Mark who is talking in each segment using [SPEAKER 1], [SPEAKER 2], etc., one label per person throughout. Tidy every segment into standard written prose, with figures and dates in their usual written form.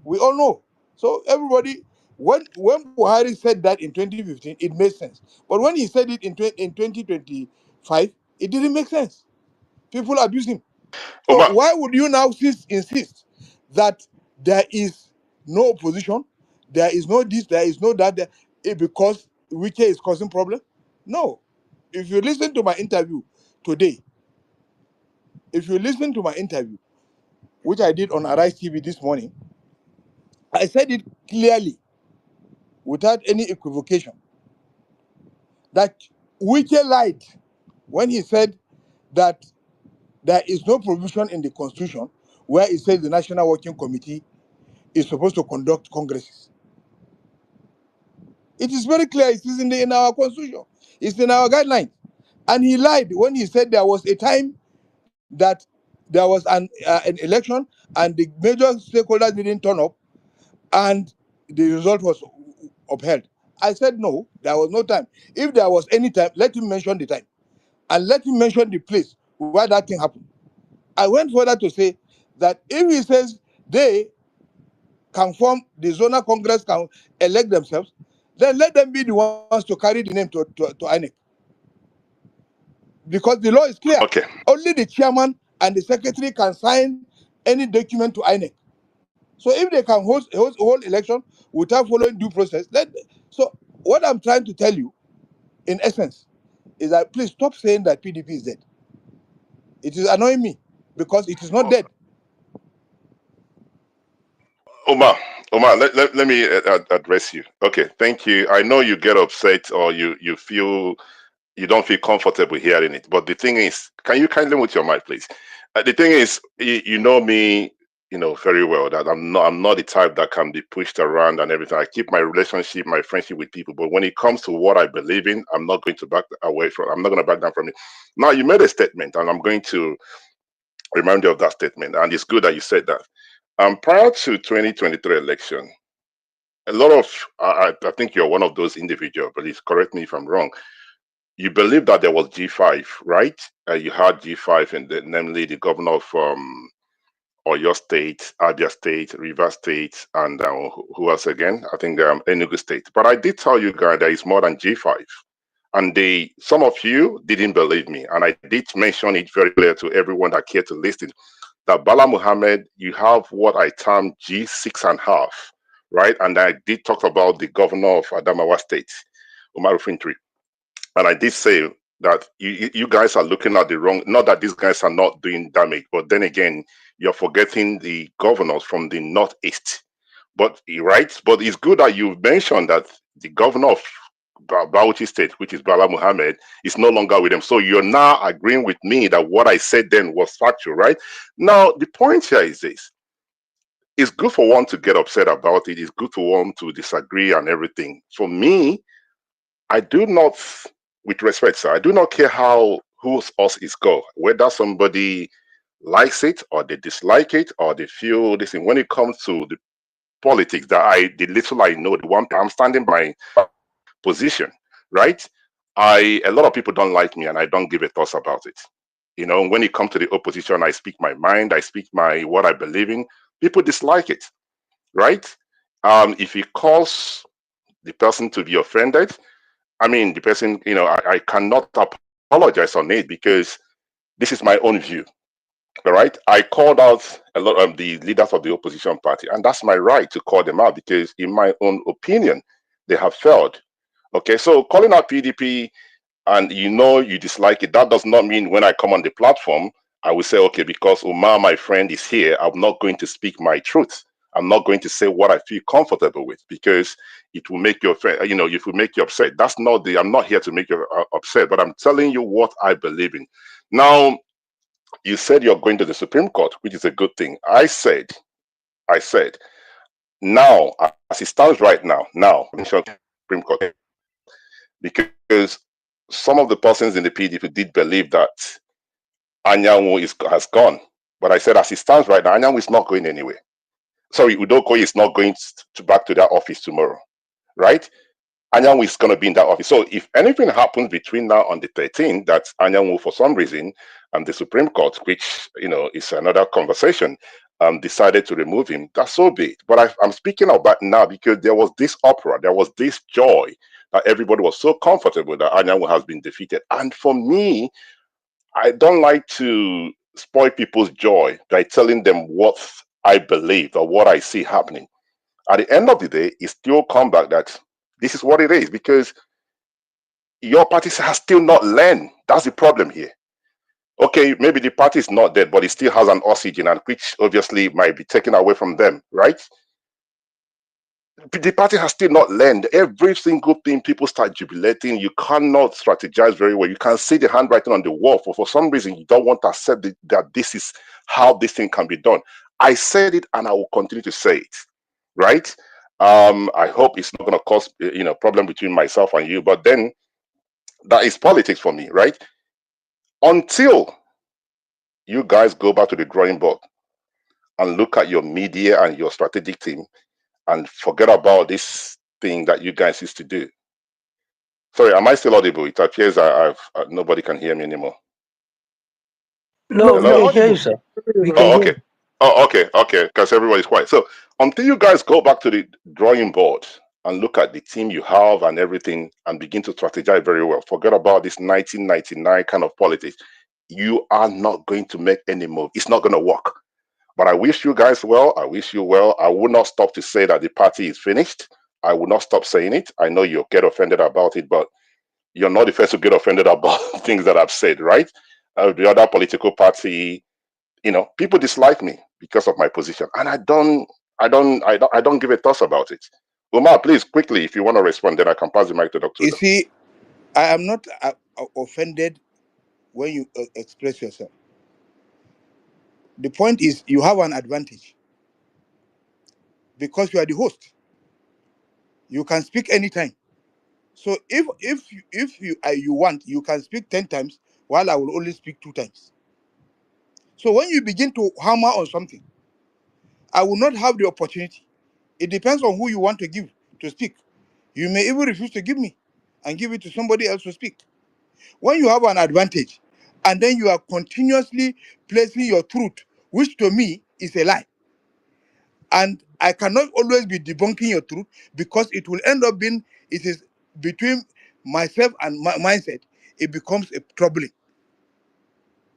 [SPEAKER 1] We all know. So everybody, when Buhari said that in 2015, it made sense. But when he said it in 2025, it didn't make sense. People abuse him. So
[SPEAKER 2] Uma,
[SPEAKER 1] why would you now insist that there is no opposition, there is no this, there is no that, because Wike is causing problem? No. If you listen to my interview today, if you listen to my interview, which I did on Arise TV this morning, I said it clearly, without any equivocation, that Wike lied when he said that there is no provision in the constitution where it says the National Working Committee is supposed to conduct congresses. It is very clear. It is in our constitution. It's in our guidelines. And he lied when he said there was a time that there was an election and the major stakeholders didn't turn up and the result was upheld. I said no, there was no time. If there was any time, let him mention the time and let him mention the place where that thing happened. I went further to say that if he says they can form, the zonal congress can elect themselves, then let them be the ones to carry the name to INEC. Because the law is clear.
[SPEAKER 2] okay.
[SPEAKER 1] Only the chairman and the secretary can sign any document to INEC. So if they can host a whole election without following due process, so what I'm trying to tell you, in essence, is that please stop saying that PDP is dead. It is annoying me because it is not dead.
[SPEAKER 2] Uma, let me address you. Okay, thank you. I know you get upset or you feel you don't feel comfortable hearing it. But the thing is, can you kindly mute your mic, please? The thing is, you know me, very well that I'm not the type that can be pushed around and everything. I keep my relationship, my friendship with people. But when it comes to what I believe in, I'm not going to back away from. I'm not going to back down from it. Now, you made a statement, and I'm going to remind you of that statement. And it's good that you said that. Prior to 2023 election, a lot of I think you're one of those individuals. Please correct me if I'm wrong. You believe that there was G5, right? You had G5, and namely the governor of Oyo State, Abia State, Rivers State, and who else again? I think Enugu State. But I did tell you guys there is more than G5. And some of you didn't believe me. And I did mention it very clear to everyone that cared to listen, that Bala Muhammad, you have what I term G6.5, right? And I did talk about the governor of Adamawa State, Umaru Fintri. And I did say that you guys are looking at the wrong, not that these guys are not doing damage, but then again, you're forgetting the governors from the Northeast. But right, but it's good that you mentioned that the governor of Bauchi State, which is Bala Muhammad, is no longer with them. So you're now agreeing with me that what I said then was factual, right? Now, the point here is this. It's good for one to get upset about it. It's good for one to disagree and everything. For me, I do not, with respect, sir, I do not care whose us is go, whether somebody likes it or they dislike it or they feel this thing. When it comes to the politics, the little I know, the one I'm standing by position, right? A lot of people don't like me and I don't give a toss about it. When it comes to the opposition, I speak my mind, I speak what I believe in. People dislike it, right? If it causes the person to be offended, I mean, the person, I cannot apologize on it because this is my own view. All right. I called out a lot of the leaders of the opposition party, and that's my right to call them out because, in my own opinion, they have failed. Okay. So calling out PDP and you dislike it, that does not mean when I come on the platform, I will say, okay, because Umar, my friend, is here, I'm not going to speak my truth. I'm not going to say what I feel comfortable with because it will make you, it will make you upset. That's not I'm not here to make you upset, but I'm telling you what I believe in. Now, you said you're going to the Supreme Court, which is a good thing. I said, now, as it stands right now, Supreme Court, because some of the persons in the PDP did believe that Anyanwu has gone. But I said, as it stands right now, Anyanwu is not going anywhere. Sorry, Udoko is not going back to their office tomorrow, right? Anyanwu is going to be in that office. So if anything happens between now and the 13th, that Anyanwu, for some reason, and the Supreme Court, which, is another conversation, decided to remove him, that's so be it. But I'm speaking about now because there was this uproar, there was this joy that everybody was so comfortable that Anyanwu has been defeated. And for me, I don't like to spoil people's joy by telling them what I believe or what I see happening. At the end of the day, it still come back that this is what it is because your party has still not learned. That's the problem here. Okay, maybe the party is not dead, but it still has an oxygen, and which obviously might be taken away from them, right? The party has still not learned. Every single thing people start jubilating. You cannot strategize very well. You can see the handwriting on the wall. For some reason, you don't want to accept that this is how this thing can be done. I said it, and I will continue to say it, right? I hope it's not going to cause problem between myself and you. But then that is politics for me, right? Until you guys go back to the drawing board and look at your media and your strategic team and forget about this thing that you guys used to do. Sorry, am I still audible? It appears nobody can hear me anymore.
[SPEAKER 3] No, we
[SPEAKER 1] You're
[SPEAKER 2] Hello?
[SPEAKER 3] can hear you,
[SPEAKER 1] audible.
[SPEAKER 3] sir. We can
[SPEAKER 2] Oh,
[SPEAKER 3] hear
[SPEAKER 2] okay.
[SPEAKER 3] you.
[SPEAKER 2] Oh, okay, because everybody's quiet. So until you guys go back to the drawing board and look at the team you have and everything and begin to strategize very well, forget about this 1999 kind of politics. You are not going to make any move. It's not going to work. But I wish you guys well. I wish you well. I will not stop to say that the party is finished. I will not stop saying it. I know you'll get offended about it, but you're not the first to get offended about things that I've said, right? The other political party, people dislike me because of my position, and I don't give a toss about it. Umar, please quickly, if you want to respond, then I can pass the mic to Dr.
[SPEAKER 1] You
[SPEAKER 2] Udo.
[SPEAKER 1] see, I am not offended when you express yourself. The point is, you have an advantage because you are the host. You can speak anytime. So if you want, you can speak 10 times, while I will only speak 2 times. So when you begin to hammer on something, I will not have the opportunity. It depends on who you want to give to speak. You may even refuse to give me and give it to somebody else to speak. When you have an advantage, and then you are continuously placing your truth, which to me is a lie, and I cannot always be debunking your truth because it will end up being, it is between myself and my mindset, it becomes a troubling.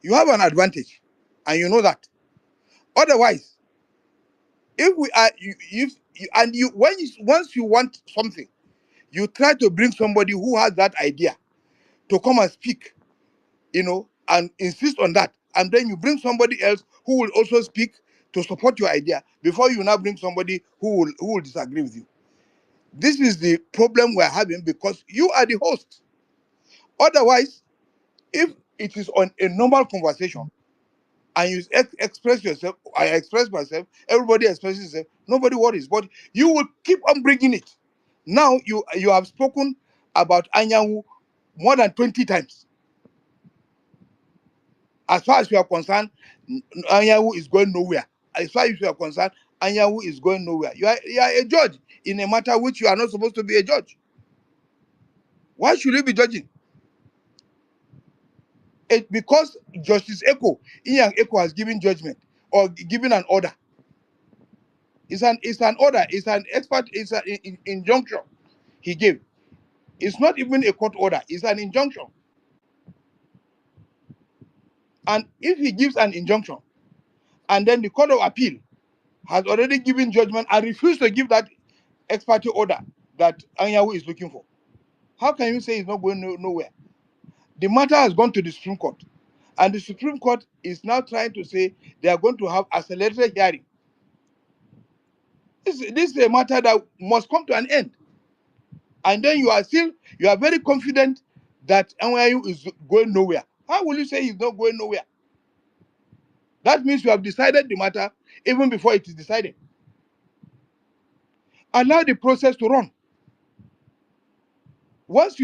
[SPEAKER 1] You have an advantage, and you know that. Otherwise, if we are if you, and you when you, once you want something, you try to bring somebody who has that idea to come and speak, and insist on that, and then you bring somebody else who will also speak to support your idea before you now bring somebody who will disagree with you. This is the problem we're having because you are the host. Otherwise, if it is on a normal conversation and you express yourself, I express myself, everybody expresses himself, nobody worries. But you will keep on bringing it. Now you have spoken about Anyanwu more than 20 times. As far as you are concerned, Anyanwu is going nowhere. As far as you are concerned, Anyanwu is going nowhere. You are a judge in a matter which you are not supposed to be a judge. Why should you be judging? Because Justice Inyang Eko has given judgment or given an order. It's an order. It's an expert. It's an injunction he gave. It's not even a court order. It's an injunction. And if he gives an injunction, and then the Court of Appeal has already given judgment and refused to give that ex parte order that Anyanwu is looking for, how can you say it's not going nowhere? The matter has gone to the Supreme Court, and the Supreme Court is now trying to say they are going to have accelerated hearing. This is a matter that must come to an end. And then you are very confident that NYU is going nowhere. How will you say he's not going nowhere? That means you have decided the matter even before it is decided. Allow the process to run. Once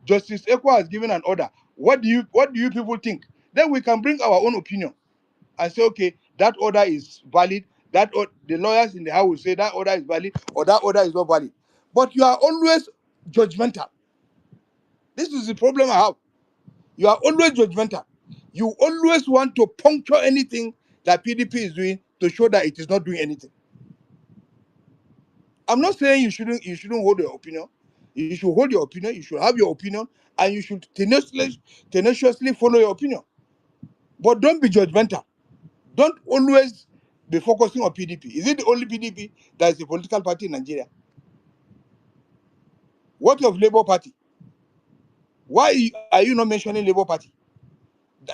[SPEAKER 1] Justice Eko has given an order. What do you people think? Then we can bring our own opinion and say, okay, that order is valid. The lawyers in the house will say that order is valid or that order is not valid. But you are always judgmental. This is the problem I have. You are always judgmental. You always want to puncture anything that PDP is doing to show that it is not doing anything. I'm not saying you shouldn't hold your opinion. You should hold your opinion. You should have your opinion, and you should tenaciously follow your opinion. But don't be judgmental. Don't always be focusing on PDP. Is it the only PDP that is a political party in Nigeria? What of Labour Party? Why are you not mentioning Labour Party?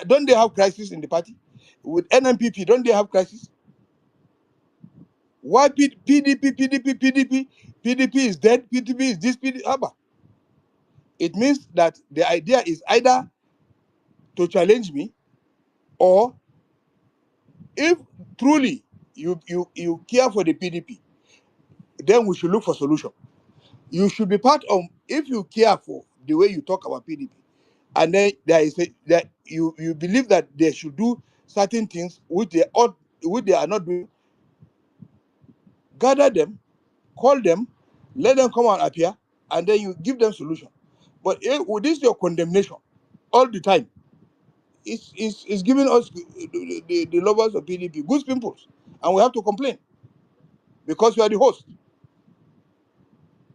[SPEAKER 1] Don't they have crisis in the party? With NMPP, don't they have crisis? Why PDP is dead, PDP is this, PDP? It means that the idea is either to challenge me, or if truly you care for the PDP, then we should look for solution. You should be part of, if you care for the way you talk about PDP, and then that you believe that they should do certain things which they are not doing, gather them, call them, let them come and appear, and then you give them solution. But with this your condemnation all the time, it's giving us the lovers of PDP good pimples, and we have to complain because you are the host.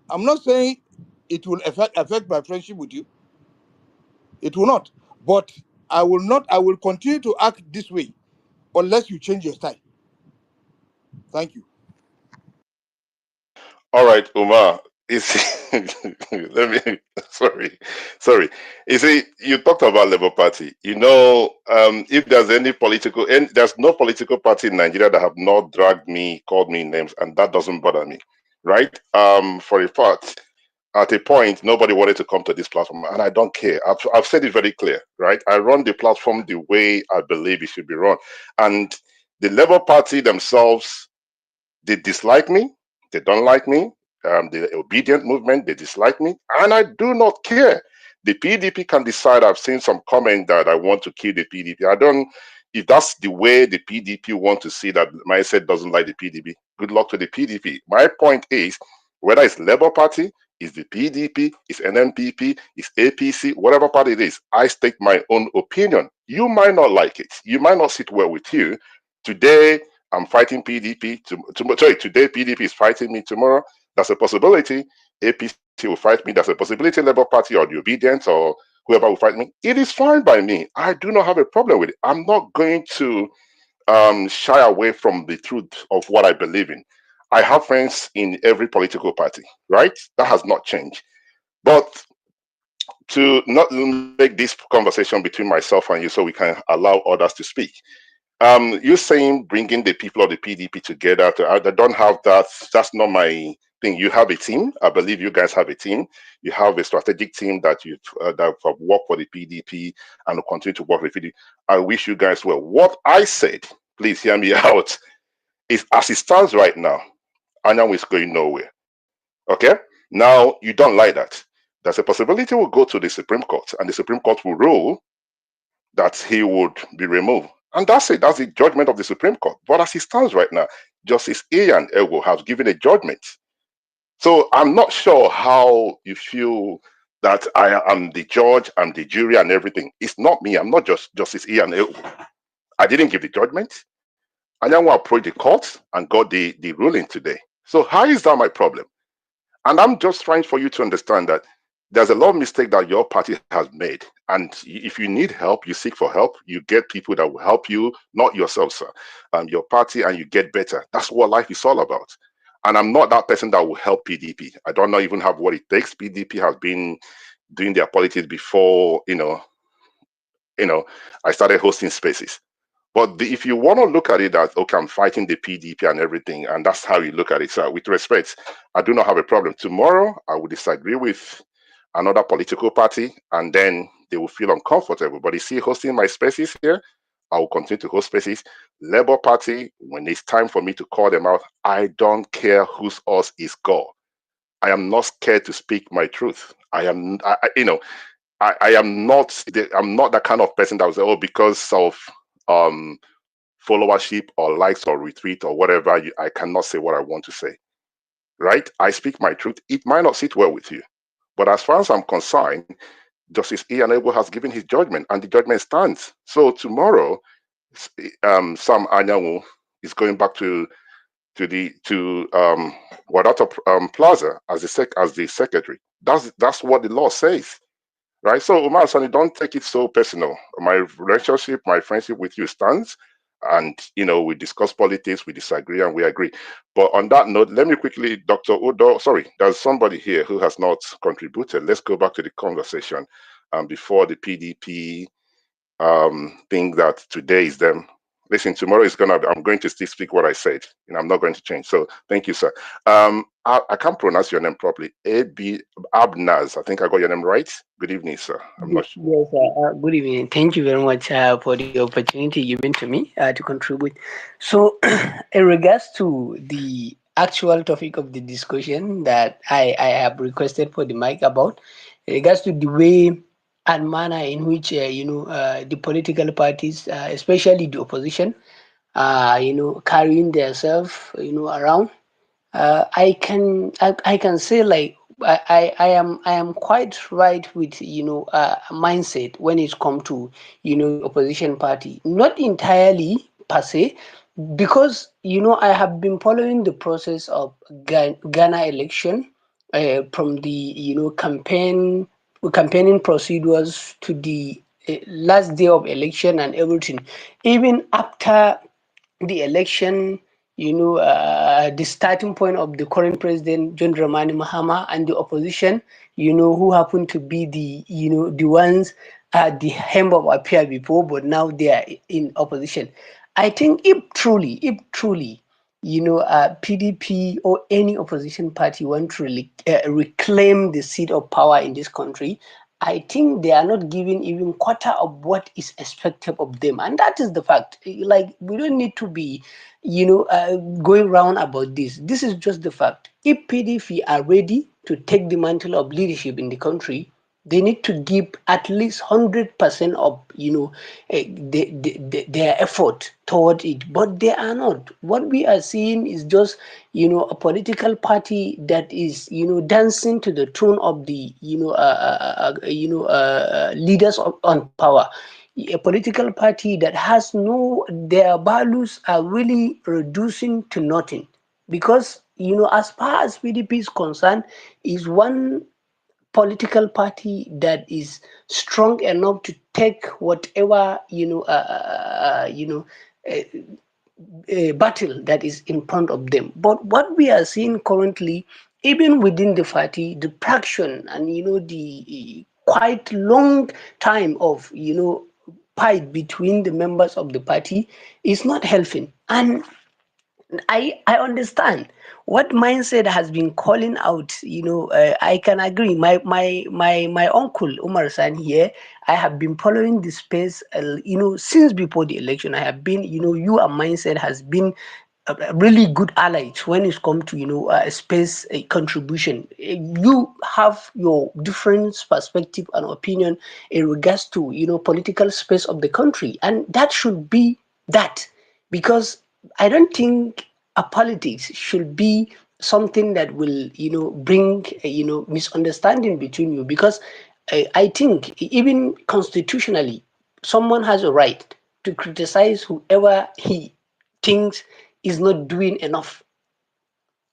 [SPEAKER 1] I'm not saying it will affect my friendship with you. It will not. But I will not. I will continue to act this way unless you change your style. Thank you.
[SPEAKER 2] All right, Umar. Let me sorry. You see, you talked about Labour Party. You know, if there's any political, and there's no political party in Nigeria that have not dragged me, called me names, and that doesn't bother me, right? For a fact, at a point, nobody wanted to come to this platform, and I don't care. I've said it very clear, right? I run the platform the way I believe it should be run, and the Labour Party themselves, they dislike me. They don't like me. The obedient movement, they dislike me. And I do not care. The PDP can decide. I've seen some comment that I want to kill the PDP. I don't, if that's the way the PDP want to see that mindset doesn't like the PDP, good luck to the PDP. My point is, whether it's Labour Party, is the PDP, is NMPP, is APC, whatever party it is, I state my own opinion. You might not like it. You might not sit well with you. Today, I'm fighting PDP. Today PDP is fighting me. Tomorrow, that's a possibility. APC will fight me. That's a possibility. Labour Party or the Obedience or whoever will fight me. It is fine by me. I do not have a problem with it. I'm not going to shy away from the truth of what I believe in. I have friends in every political party, right? That has not changed. But to not make this conversation between myself and you so we can allow others to speak. You're saying bringing the people of the PDP together. I don't have that. That's not my thing. You have a team. I believe you guys have a team. You have a strategic team that that have worked for the PDP and will continue to work with the PDP. I wish you guys well. What I said, please hear me out, is as it stands right now, Anyang is going nowhere. Okay? Now, you don't like that. There's a possibility we'll go to the Supreme Court, and the Supreme Court will rule that he would be removed. And that's it. That's the judgment of the Supreme Court. But as it stands right now, Justice Ian Ego has given a judgment. So I'm not sure how you feel that I am the judge, I'm the jury and everything. It's not me. I'm not just Justice Ian Ego. I didn't give the judgment. Anyanwu approached the court and got the ruling today. So how is that my problem? And I'm just trying for you to understand that there's a lot of mistake that your party has made. And if you need help, you seek for help. You get people that will help you, not yourself, sir. Your party, and you get better. That's what life is all about. And I'm not that person that will help PDP. I don't know even have what it takes. PDP has been doing their politics before, I started hosting spaces. But if you want to look at it as, okay, I'm fighting the PDP and everything, and that's how you look at it, sir, with respect, I do not have a problem. Tomorrow, I will disagree with another political party, and then they will feel uncomfortable. But you see, hosting my spaces here, I will continue to host spaces. Labour Party, when it's time for me to call them out, I don't care whose us is God. I am not scared to speak my truth. I am not. I'm not that kind of person that will say, oh, because of followership or likes or retweet or whatever, I cannot say what I want to say. Right? I speak my truth. It might not sit well with you. But as far as I'm concerned, Justice Ian Ego has given his judgment, and the judgment stands. So tomorrow, Sam Anyanwu is going back to Wadato Plaza as the secretary. That's what the law says, right? So Umar Sani, don't take it so personal. My relationship, my friendship with you stands, and we discuss politics, we disagree, and we agree. But on that note, let me quickly, Dr. Udo. Sorry, there's somebody here who has not contributed. Let's go back to the conversation before the PDP think that today is them. Listen, tomorrow I'm going to still speak what I said, and I'm not going to change. So thank you, sir. I can't pronounce your name properly. Abnaz, I think I got your name right. Good evening, sir. I'm not sure.
[SPEAKER 3] Yes, good evening. Thank you very much for the opportunity given to me to contribute. So, in regards to the actual topic of the discussion that I have requested for the mic about, in regards to the way and manner in which the political parties, especially the opposition, carrying themselves around. I can say like I am quite right with mindset when it's come to the opposition party. Not entirely per se, because I have been following the process of Ghana election from the campaigning procedures to the last day of election and everything. Even after the election, the starting point of the current president, John Dramani Mahama, and the opposition, who happen to be the ones at the hem of appear before, but now they are in opposition. I think if truly, PDP or any opposition party want to reclaim the seat of power in this country, I think they are not giving even quarter of what is expected of them, and that is the fact. Like, we don't need to be, going round about this. This is just the fact. If PDP are ready to take the mantle of leadership in the country, they need to give at least 100% of their effort toward it, but they are not. What we are seeing is just a political party that is dancing to the tune of the leaders on power, a political party that has no, their values are really reducing to nothing, because as far as PDP is concerned, is one political party that is strong enough to take whatever uh, battle that is in front of them. But what we are seeing currently, even within the party, the fraction and the quite long time of fight between the members of the party is not helping. And I understand what mindset has been calling out. I can agree. My uncle Umar San here. I have been following the space. Since before the election. I have been. You and mindset has been a really good allies when it's come to space contribution. You have your different perspective and opinion in regards to political space of the country, and that should be that, because I don't think a politics should be something that will bring misunderstanding between you, because I think even constitutionally someone has a right to criticize whoever he thinks is not doing enough.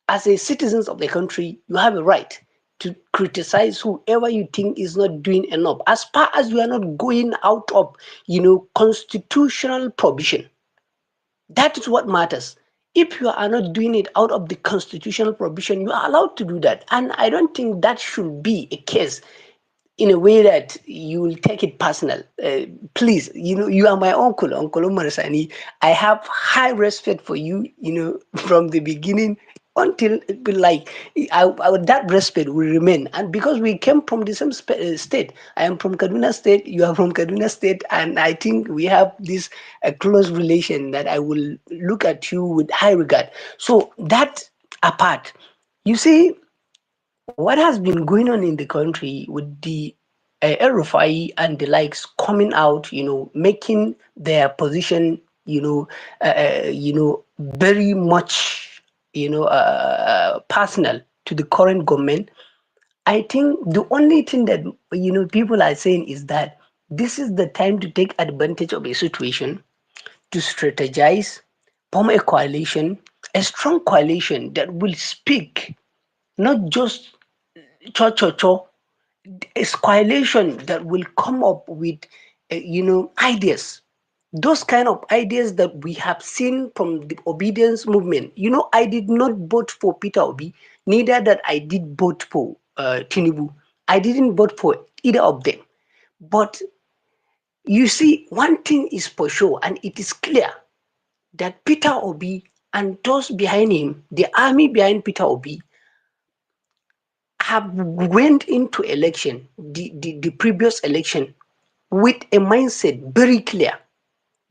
[SPEAKER 3] As a citizens of the country, you have a right to criticize whoever you think is not doing enough, as far as you are not going out of constitutional provision. That is what matters. If you are not doing it out of the constitutional provision, you are allowed to do that. And I don't think that should be a case in a way that you will take it personal. Please, you are my Uncle Umar Sani. I have high respect for you, from the beginning until, like, that respect will remain. And because we came from the same state, I am from Kaduna State, you are from Kaduna State, and I think we have this close relation that I will look at you with high regard. So that apart, you see, what has been going on in the country with the El-Rufai and the likes coming out, making their position, very much, personal to the current government. I think the only thing that people are saying is that this is the time to take advantage of a situation, to strategize, form a coalition, a strong coalition that will speak, not just cho, a coalition that will come up with, ideas. Those kind of ideas that we have seen from the obedience movement. I did not vote for Peter Obi, neither that I did vote for Tinubu. I didn't vote for either of them. But you see, one thing is for sure, and it is clear that Peter Obi and those behind him, the army behind Peter Obi, have went into election, the previous election, with a mindset very clear,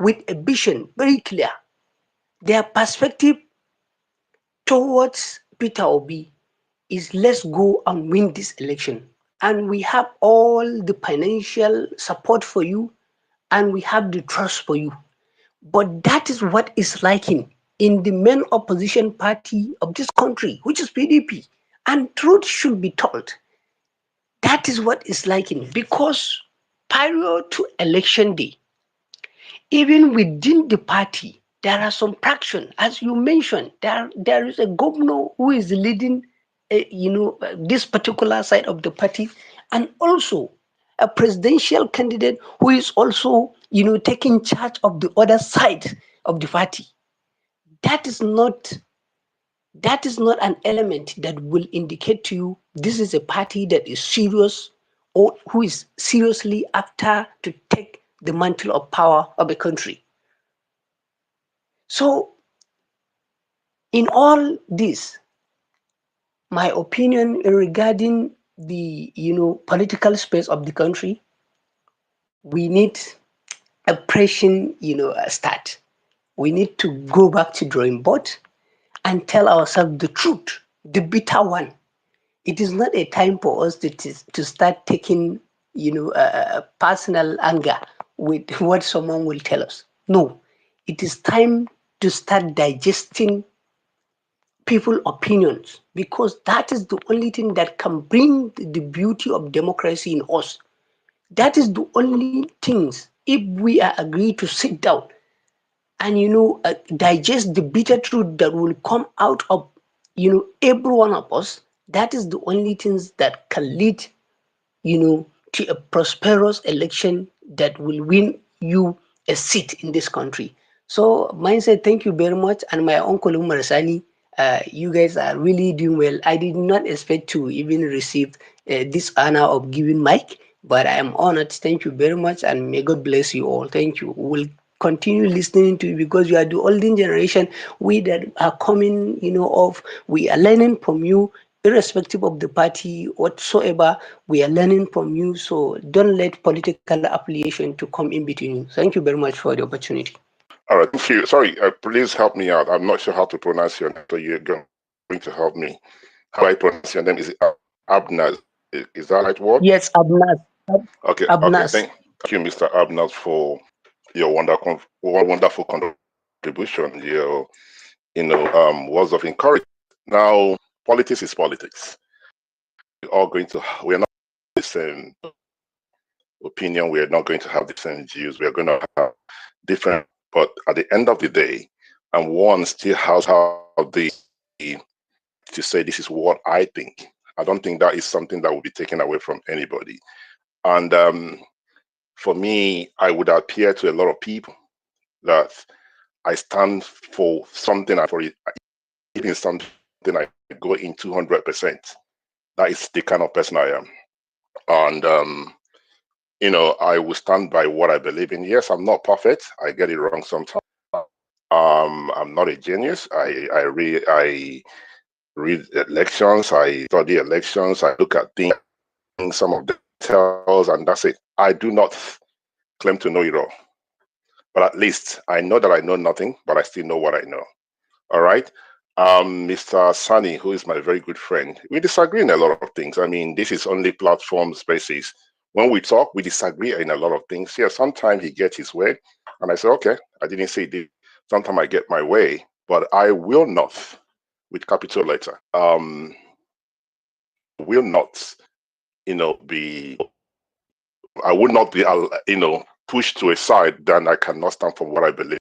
[SPEAKER 3] with a vision very clear. Their perspective towards Peter Obi is let's go and win this election. And we have all the financial support for you, and we have the trust for you. But that is what is lacking in the main opposition party of this country, which is PDP. And truth should be told. That is what is lacking because prior to election day, even within the party, there are some fraction. As you mentioned, there is a governor who is leading, this particular side of the party, and also a presidential candidate who is also, taking charge of the other side of the party. That is not that is not an element that will indicate to you this is a party that is serious or who is seriously after to take the mantle of power of a country. So, in all this, my opinion regarding the political space of the country, we need a pressing start. We need to go back to drawing board and tell ourselves the truth, the bitter one. It is not a time for us to start taking personal anger with what someone will tell us. No, it is time to start digesting people opinions because that is the only thing that can bring the beauty of democracy in us. That is the only things if we are agreed to sit down and digest the bitter truth that will come out of every one of us. That is the only things that can lead to a prosperous election that will win you a seat in this country. So, mine said, thank you very much. And my uncle Umar Sani, you guys are really doing well. I did not expect to even receive this honor of giving mic, but I am honored. Thank you very much. And may God bless you all. Thank you. We'll continue listening to you because you are the older generation. We that are coming, of, we are learning from you irrespective of the party whatsoever, we are learning from you. So don't let political affiliation to come in between you. Thank you very much for the opportunity.
[SPEAKER 2] All right, thank you. Sorry, please help me out. I'm not sure how to pronounce your name, so you're going to help me. How do I pronounce your name? Is it Abnaz? Is that the right word?
[SPEAKER 3] Yes, Abnas.
[SPEAKER 2] Okay,
[SPEAKER 3] Abnas.
[SPEAKER 2] Thank you, Mr. Abnaz, for your wonderful contribution. Your words of encouragement. Now, politics is politics. We're not the same opinion. We're not going to have the same views. We're going to have different. But at the end of the day, and one still has the to say this is what I think. I don't think that is something that will be taken away from anybody. And for me, I would appear to a lot of people that I stand for something, for it, even something I go in 200%. That is the kind of person I am. And I will stand by what I believe in. Yes, I'm not perfect. I get it wrong sometimes. I'm not a genius. I read elections. I study elections. I look at things, some of the details, and that's it. I do not claim to know it all, but at least I know that I know nothing, but I still know what I know. All right. Mr. Sani, who is my very good friend, we disagree in a lot of things. I mean, this is only platform spaces. When we talk, we disagree in a lot of things. Yeah, sometimes he gets his way, and I say, okay, I didn't say this. Sometimes I get my way, but I will not, with capital letter, will not, be, I will not be, pushed to a side that I cannot stand for what I believe.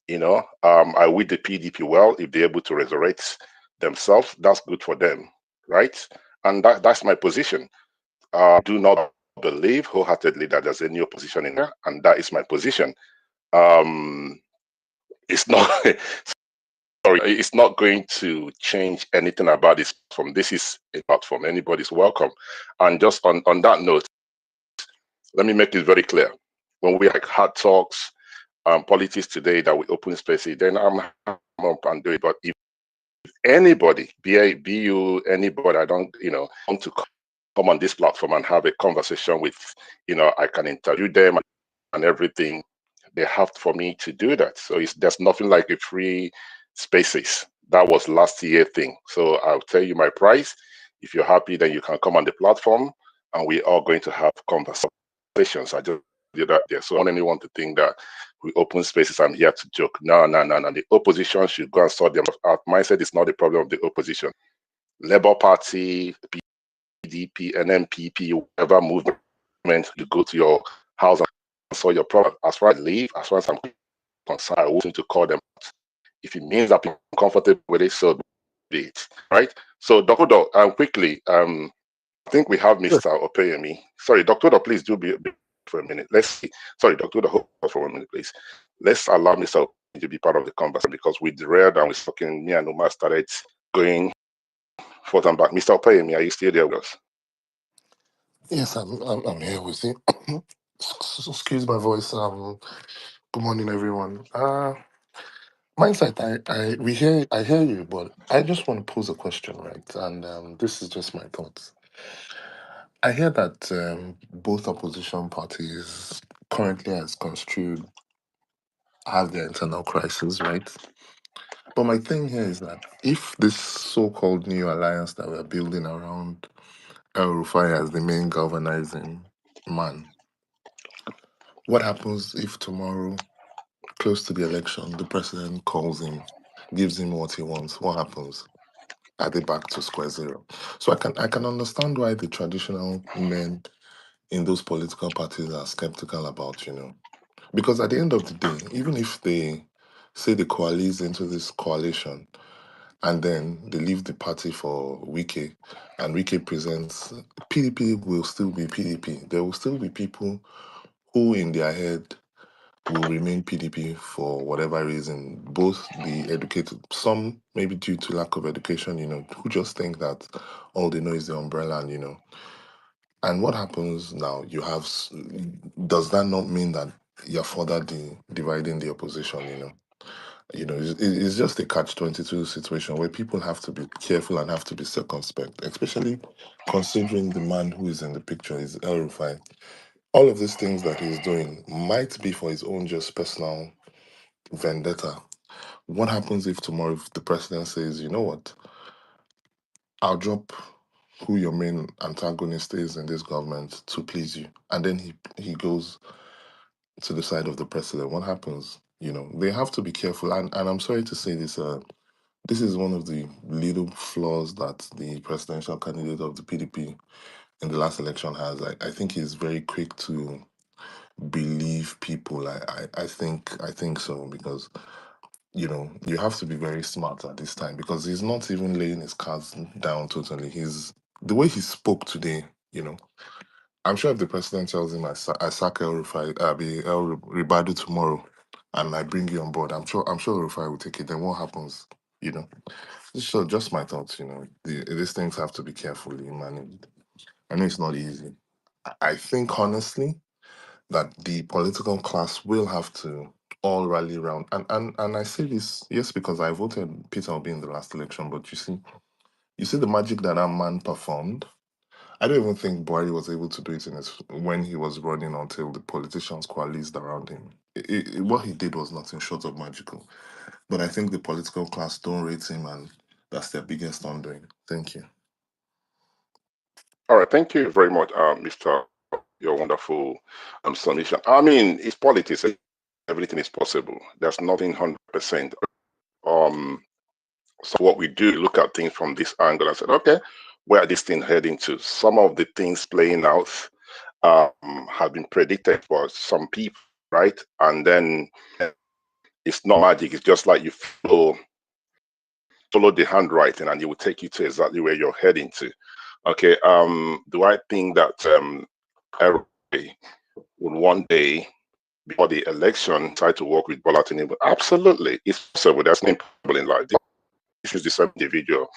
[SPEAKER 2] I wish the PDP well. If they're able to resurrect themselves, that's good for them, right? And that's my position. Do not believe wholeheartedly that there's any opposition in there, and that is my position. It's not sorry, it's not going to change anything about this platform. This is a platform. Anybody's welcome. And just on that note, let me make this very clear. When we like hard talks, politics today that we open spaces, then I'm up and do it. But if anybody, be you anybody, I don't, want to come on this platform and have a conversation with, I can interview them and everything. They have for me to do that. So there's nothing like a free spaces. That was last year thing. So I'll tell you my price. If you're happy, then you can come on the platform and we are going to have conversations. I just did that there. So I don't want anyone to think that we open spaces, I'm here to joke. No, no, no, no. The opposition should go and sort them out. Mindset is not the problem of the opposition. Labour Party, PDP, NMPP, whatever movement, you go to your house and saw your product. As far as I leave, as far as I'm concerned, I want to call them out. If it means that I'm comfortable with it, so be it. Right? So, Dr. Do, quickly, I think we have
[SPEAKER 1] Yes.
[SPEAKER 2] Mr. Opeyemi. Sorry, Dr. Do, please do be for a minute. Let's see. Sorry, Dr. Do, hold on for a minute, please. Let's allow Mr. Opeyemi to be part of the conversation because we derailed and we're talking. Me and Uma started going forth and back. Mr. Opeyemi, are you still there with us?
[SPEAKER 4] Yes, I'm here with you. Excuse my voice. Good morning, everyone. Mindset, I hear you, but I just want to pose a question, right? And this is just my thoughts. I hear that both opposition parties currently, as construed, have their internal crisis, right? But my thing here is that if this so-called new alliance that we're building around El-Rufai as the main galvanizing man, what happens if tomorrow, close to the election, the president calls him, gives him what he wants? What happens? Are they back to square zero? So I can understand why the traditional men in those political parties are skeptical about, because at the end of the day, even if they say they coalesce into this coalition and then they leave the party for Wike and Wike presents, PDP will still be PDP. There will still be people who in their head will remain PDP for whatever reason, both the educated, some maybe due to lack of education, who just think that all they know is the umbrella, and what happens now? Does that not mean that you're further dividing the opposition, it's just a catch-22 situation where people have to be careful and have to be circumspect, especially considering the man who is in the picture is El-Rufai. All of these things that he's doing might be for his own just personal vendetta. What happens if tomorrow if the president says, you know what, I'll drop who your main antagonist is in this government to please you, and then he goes to the side of the president? What happens? They have to be careful, and I'm sorry to say this. This is one of the little flaws that the presidential candidate of the PDP in the last election has. I think he's very quick to believe people. I think so, because you have to be very smart at this time, because he's not even laying his cards down totally. The way he spoke today, I'm sure if the president tells him I sack El-Rufai, Ribadu tomorrow, and I bring you on board, I'm sure El-Rufai will take it. Then what happens? You know, so just my thoughts. These things have to be carefully managed. I know it's not easy. I think honestly that the political class will have to all rally around. And I say this, yes, because I voted Peter Obi in the last election, but you see the magic that man performed. I don't even think Buhari was able to do it when he was running until the politicians coalesced around him. What he did was nothing short of magical. But I think the political class don't rate him, and that's their biggest undoing. Thank you.
[SPEAKER 2] All right, thank you very much, Mr. Your wonderful submission. I mean, it's politics. Everything is possible. There's nothing 100%. So what we do, look at things from this angle and say, okay, where are this thing heading to? Some of the things playing out have been predicted for some people, right? And then It's not magic. It's just like you follow the handwriting, and it will take you to exactly where you're heading to. Okay. Do I think that everybody would one day, before the election, try to work with Bola Tinubu? Absolutely, it's possible. There's no problem in life. This is the same individual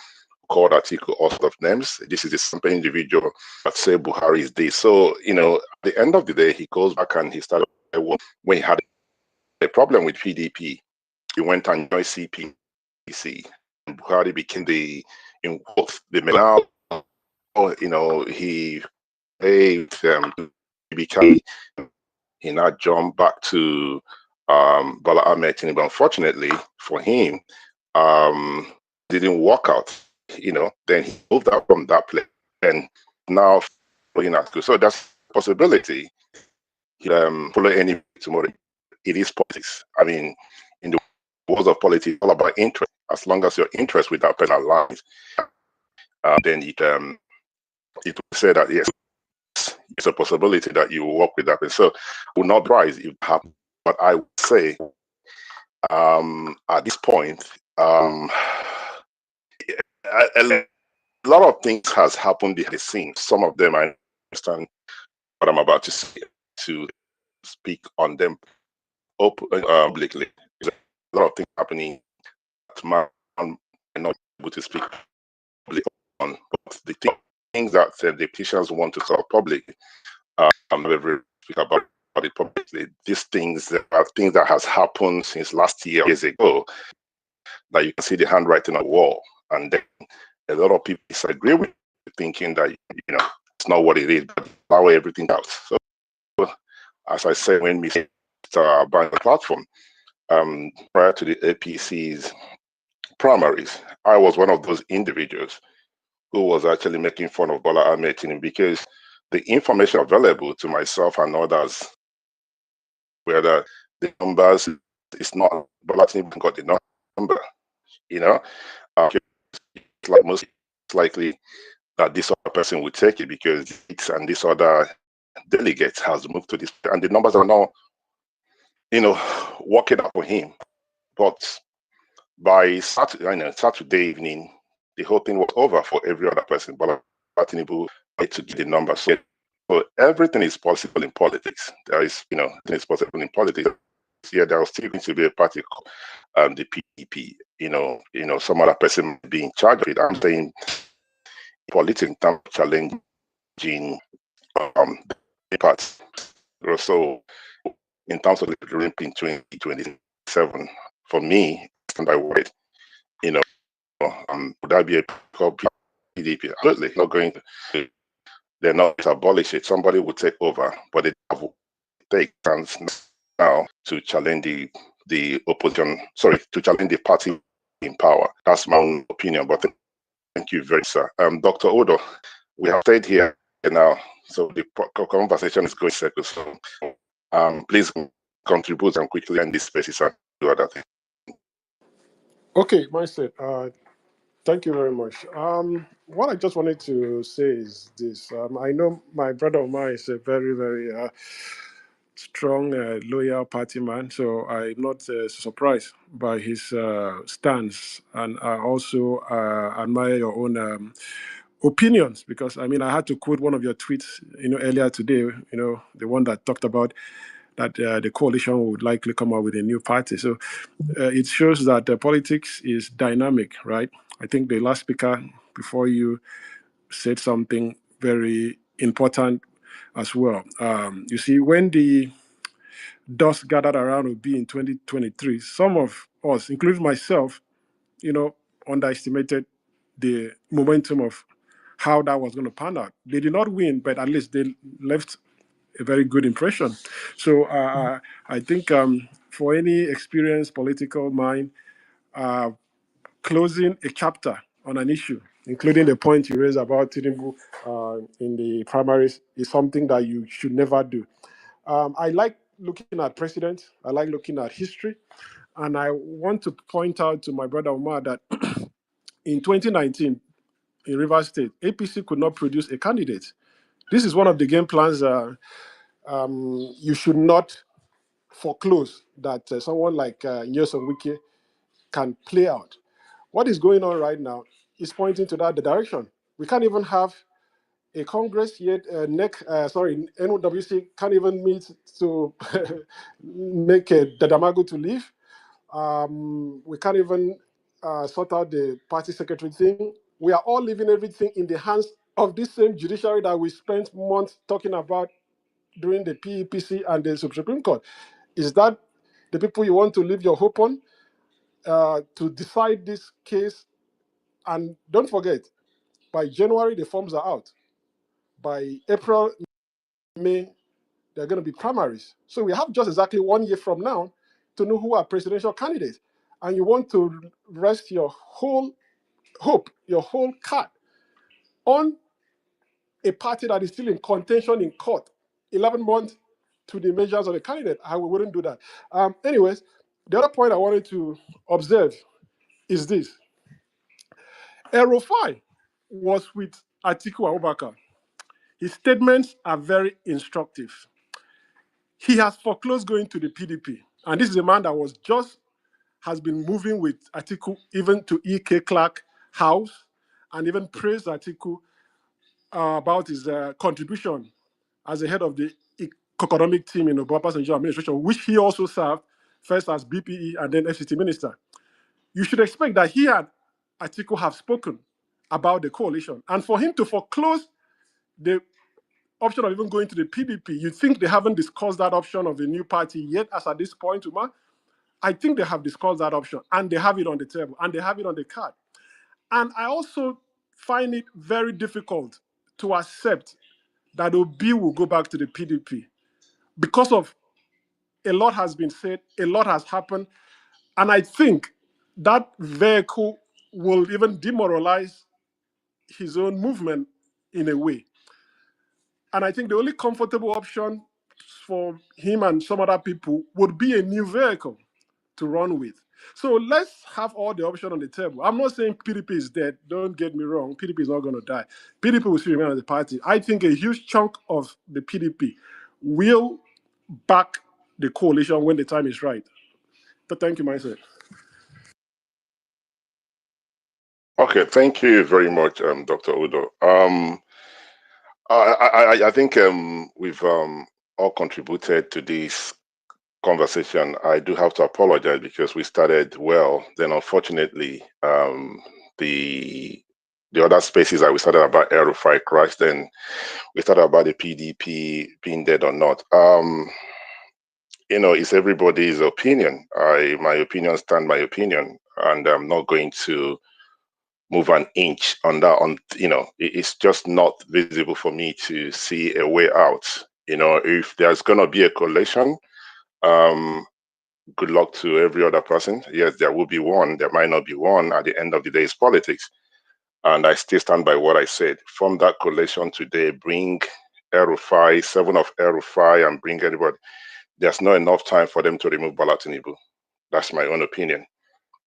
[SPEAKER 2] called Atiku, all sort of names. This is the same individual that say Buhari is this. So, at the end of the day, he goes back and he started when he had a problem with PDP. He went and joined CPC. And Buhari became the now, he became, he now jumped back to Bola Ahmed Tinubu. Unfortunately for him, didn't work out. Then he moved out from that place and now following at school. So that's a possibility. He follow any tomorrow. It is politics. I mean, in the world of politics, it's all about interest. As long as your interest with that person aligns, then it will say that yes, it's a possibility that you will work with that person. So I will not rise if it happens. But I would say at this point, a lot of things has happened behind the scenes. Some of them I understand what I'm about to say, to speak on them publicly. There's a lot of things happening that I'm not able to speak publicly on. But the things that the politicians want to solve publicly, I'm never speak about it publicly. These things are things that has happened since last years ago. That you can see the handwriting on the wall, and then a lot of people disagree with it, thinking that it's not what it is, but allow everything out. So, as I said, when we started buying the platform, prior to the APC's primaries, I was one of those individuals who was actually making fun of Bola Ahmed Tinubu because the information available to myself and others, whether the numbers is not Bola Tinubu got the number, it's like most likely that this other person would take it because it's and this other delegate has moved to this, and the numbers are not, working out for him. But by Saturday evening, the whole thing was over for every other person. But Tinubu had to get the numbers. So everything is possible in politics. There is, everything is possible in politics. Yeah, there was still going to be a party, the PDP. Some other person be in charge of it. I'm saying politics in terms of challenging the parts. So in terms of the dream in 2027, for me, stand by word, would that be a PDP? Absolutely not going to. They're not to abolish it. Somebody would take over, but they have to take chance now to challenge the opposition. Sorry, to challenge the party in power. That's my own opinion. But thank you very much, sir. Dr. Odo, we have stayed here now, so the conversation is going circles. So please contribute and quickly end this space and do other things.
[SPEAKER 5] Okay, Mindset. Thank you very much. What I just wanted to say is this. I know my brother Omar is a very, very strong, loyal party man, so I'm not surprised by his stance, and I also admire your own opinions, because I had to quote one of your tweets, earlier today, the one that talked about that the coalition would likely come out with a new party. So it shows that politics is dynamic, right? I think the last speaker before you said something very important as well. You see, when the dust gathered around Obi in 2023, some of us, including myself, underestimated the momentum of how that was going to pan out. They did not win, but at least they left a very good impression. So I think for any experienced political mind, closing a chapter on an issue, including the point you raised about Tinubu in the primaries, is something that you should never do. I like looking at precedent. I like looking at history. And I want to point out to my brother Omar that in 2019, in Rivers State, APC could not produce a candidate. This is one of the game plans you should not foreclose that someone like Nyesom Wike can play out. What is going on right now is pointing to that direction. We can't even have a Congress yet. NWC can't even meet to make a Dadamago to leave. We can't even sort out the party secretary thing. We are all leaving everything in the hands of this same judiciary that we spent months talking about during the PEPC and the Supreme Court. Is that the people you want to leave your hope on to decide this case? And don't forget, by January, the forms are out. By April, May, there are going to be primaries. So we have just exactly 1 year from now to know who are presidential candidates. And you want to rest your whole hope, your whole card on a party that is still in contention in court 11 months to the measures of the candidate. I wouldn't do that. Anyways, the other point I wanted to observe is this. El-Rufai was with Atiku Abubakar. His statements are very instructive. He has foreclosed going to the PDP. And this is a man that has been moving with Atiku even to E.K. Clark House and even praised Atiku about his contribution as the head of the economic team in Obama Sanjo administration, which he also served first as BPE and then FCT minister. You should expect that he and Atiku have spoken about the coalition. And for him to foreclose the option of even going to the PDP, you think they haven't discussed that option of a new party yet as at this point, Uma? I think they have discussed that option and they have it on the table and they have it on the card. And I also find it very difficult to accept that Obi will go back to the PDP because of a lot has been said, a lot has happened. And I think that vehicle will even demoralize his own movement in a way. And I think the only comfortable option for him and some other people would be a new vehicle to run with. So let's have all the options on the table. I'm not saying PDP is dead. Don't get me wrong. PDP is not going to die. PDP will still remain as a party. I think a huge chunk of the PDP will back the coalition when the time is right. But thank you, myself.
[SPEAKER 2] Okay, thank you very much, Dr. Udo. I think we've all contributed to this conversation. I do have to apologize because we started well. Then, unfortunately, the other spaces that we started about El-Rufai crashed. Then we started about the PDP being dead or not. It's everybody's opinion. My opinion stand my opinion, and I'm not going to move an inch on that. It's just not visible for me to see a way out. If there's gonna be a coalition, good luck to every other person. Yes, there will be one. There might not be one. At the end of the day, it's politics. And I still stand by what I said. From that coalition today, bring El-Rufai, 7 of El-Rufai, and bring anybody. There's not enough time for them to remove Bola Tinubu. That's my own opinion.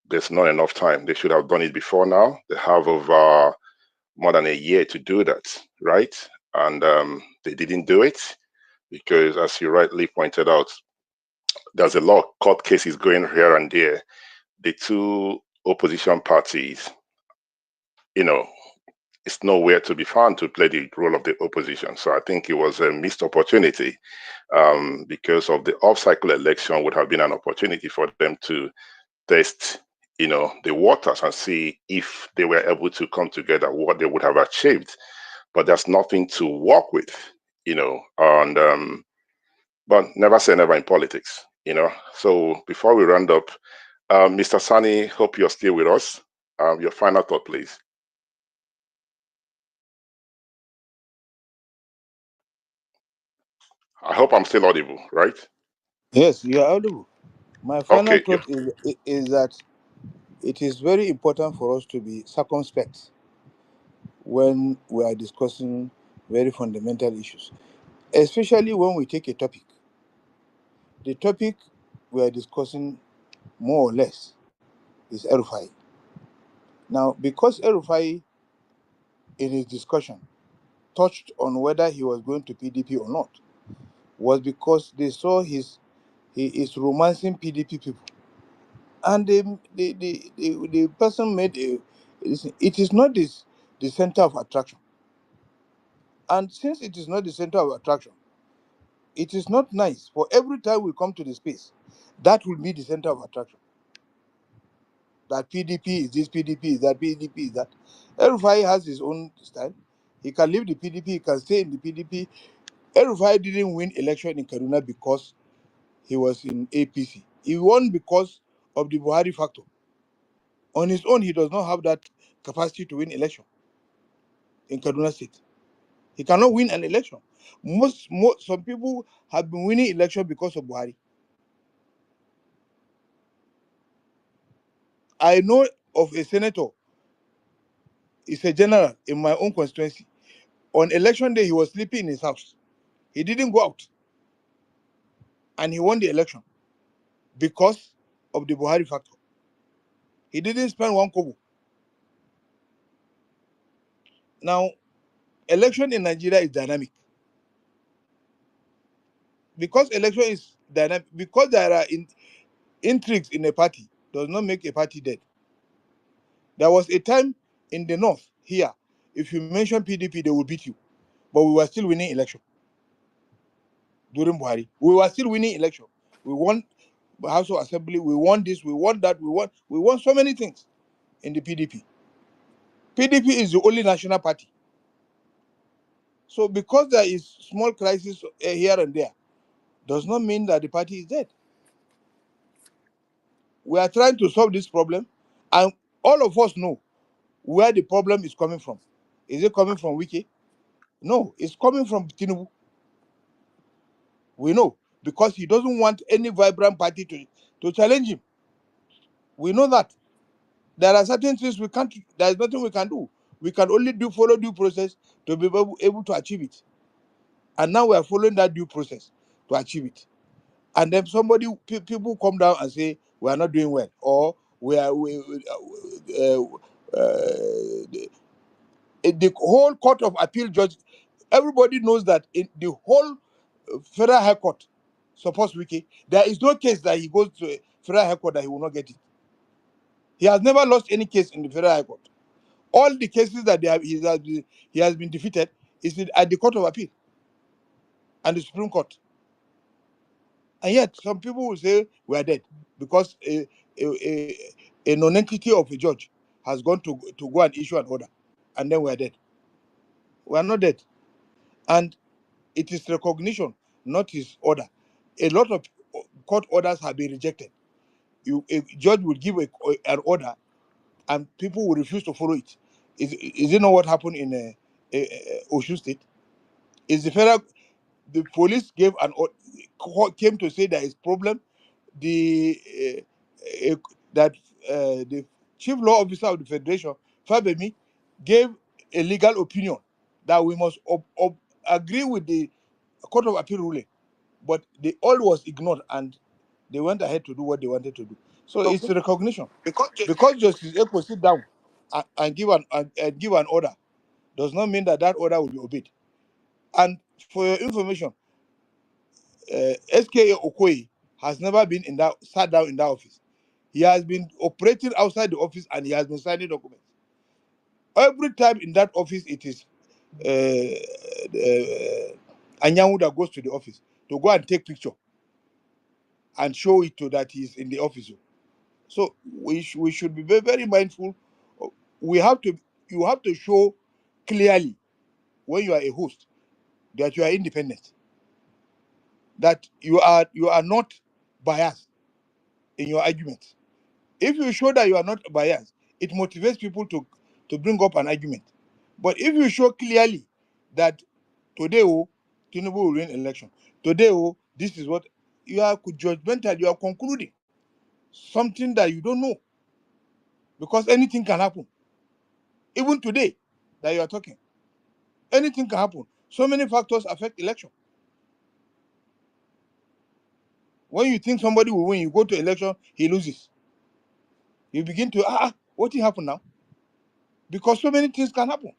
[SPEAKER 2] There's not enough time. They should have done it before now. They have over more than a year to do that, right? And they didn't do it because, as you rightly pointed out, there's a lot of court cases going here and there. The two opposition parties, it's nowhere to be found to play the role of the opposition. So I think it was a missed opportunity because of the off-cycle election would have been an opportunity for them to test, the waters and see if they were able to come together, what they would have achieved. But there's nothing to work with, and but never say never in politics, So before we round up, Mr. Sani, hope you're still with us. Your final thought, please. I hope I'm still audible, right?
[SPEAKER 1] Yes, you are audible. My final
[SPEAKER 2] Okay.
[SPEAKER 1] thought is that it is very important for us to be circumspect when we are discussing very fundamental issues, especially when we take a topic. The topic we are discussing, more or less, is El-Rufai. Now, because El-Rufai, in his discussion, touched on whether he was going to PDP or not, was because they saw his he is romancing PDP people. And the person made it is not the center of attraction. And since it is not the center of attraction, it is not nice for every time we come to the space, that will be the center of attraction. That PDP is this, PDP is that, PDP is that. El-Rufai has his own style. He can leave the PDP, he can stay in the PDP. El-Rufai didn't win election in Kaduna because he was in APC. He won because of the Buhari factor. On his own, he does not have that capacity to win election in Kaduna State. He cannot win an election. Some people have been winning election because of Buhari. I know of a senator, he's a general in my own constituency. On election day, he was sleeping in his house. He didn't go out. And he won the election because of the Buhari factor. He didn't spend one kobo. Now, election in Nigeria is dynamic. Because election is dynamic, because there are intrigues in a party, does not make a party dead. There was a time in the north here, if you mention PDP, they will beat you. But we were still winning election during Buhari. We were still winning election. We won House of Assembly, we won this, we won that, we won so many things in the PDP. PDP is the only national party. So because there is small crisis here and there, does not mean that the party is dead. We are trying to solve this problem, and all of us know where the problem is coming from. Is it coming from Wiki? No, it's coming from Tinubu. We know, because he doesn't want any vibrant party to challenge him. We know that. There are certain things we can't, there is nothing we can do. We can only follow due process to be able to achieve it. And now we are following that due process to achieve it. And then people come down and say, we are not doing well, or the whole Court of Appeal judge, everybody knows that in the whole Federal High Court supports Wiki. There is no case that he goes to a Federal High Court that he will not get it. He has never lost any case in the Federal High Court. All the cases that he has been defeated is at the Court of Appeal and the Supreme Court. And yet, some people will say we are dead because a non-entity of a judge has gone to go and issue an order, and then we are dead. We are not dead. And it is recognition, not his order. A lot of court orders have been rejected. A judge will give an order, and people will refuse to follow it. Is it not what happened in Osun State? Is the police came to say there is problem. That the chief law officer of the federation, Fabemi, gave a legal opinion that we must agree with the Court of Appeal ruling, but they all was ignored, and they went ahead to do what they wanted to do. So it's recognition. Because Justice Eko sit down and give an order does not mean that that order will be obeyed. And for your information, SKA Okoye has never been sat down in that office. He has been operating outside the office, and he has been signing documents. Every time in that office, it is Anyanwu that goes to the office to go and take picture and show it to that he's in the office. So we should be very, very mindful. You have to show clearly when you are a host that you are independent, that you are not biased in your arguments. If you show that you are not biased, it motivates people to bring up an argument. But if you show clearly that today, Tinubu will win election, today, this is what you are judgmental, you are concluding something that you don't know, because anything can happen. Even today that you are talking, anything can happen. So many factors affect election. When you think somebody will win, you go to election, he loses. You begin to what will happen now? Because so many things can happen.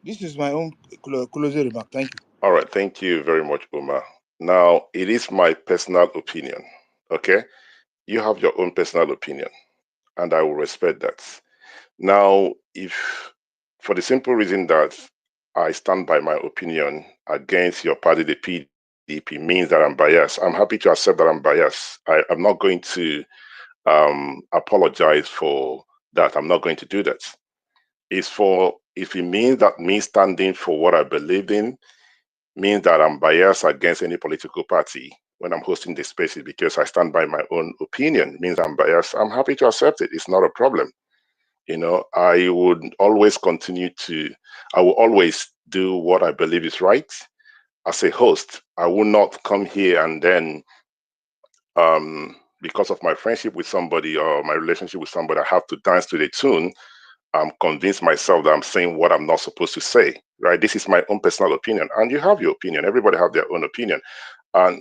[SPEAKER 1] This is my own closing remark. Thank you.
[SPEAKER 2] All right, thank you very much, Uma. Now, it is my personal opinion. Okay, you have your own personal opinion, and I will respect that. Now, if for the simple reason that I stand by my opinion against your party, the PDP, means that I'm biased, I'm happy to accept that I'm biased. I'm not going to apologize for that. I'm not going to do that. If it means that me standing for what I believe in means that I'm biased against any political party when I'm hosting the spaces because I stand by my own opinion, means I'm biased, I'm happy to accept it. It's not a problem. I would always I will always do what I believe is right. As a host, I will not come here and then, because of my friendship with somebody or my relationship with somebody, I have to dance to the tune. I'm convinced myself that I'm saying what I'm not supposed to say, right? This is my own personal opinion, and you have your opinion. Everybody have their own opinion, and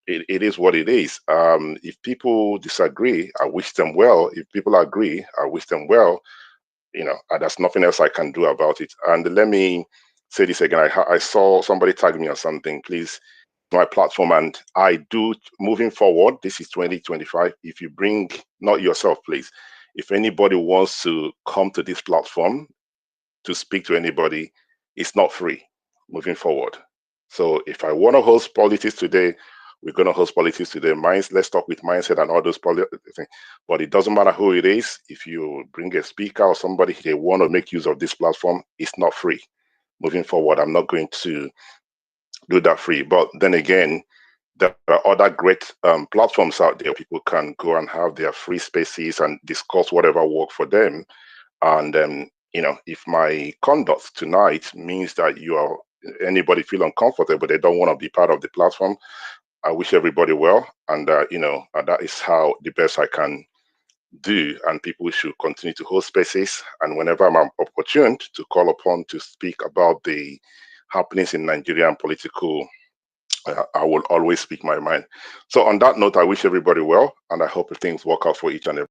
[SPEAKER 2] it is what it is. If people disagree, I wish them well. If people agree, I wish them well. And there's nothing else I can do about it. And let me say this again. I saw somebody tag me on something. Please, my platform, and I do moving forward. This is 2025. If you bring not yourself, please. If anybody wants to come to this platform to speak to anybody, it's not free moving forward. So if I want to host politics today, we're going to host politics today. Let's talk with mindset and all those things. But it doesn't matter who it is. If you bring a speaker or somebody, they want to make use of this platform, it's not free. Moving forward, I'm not going to do that free. But then again, there are other great platforms out there. People can go and have their free spaces and discuss whatever work for them. And if my conduct tonight means that anybody feel uncomfortable, they don't want to be part of the platform, I wish everybody well. And that is how the best I can do. And people should continue to host spaces. And whenever I'm opportune to call upon to speak about the happenings in Nigerian political, I will always speak my mind. So on that note, I wish everybody well, and I hope things work out for each and every.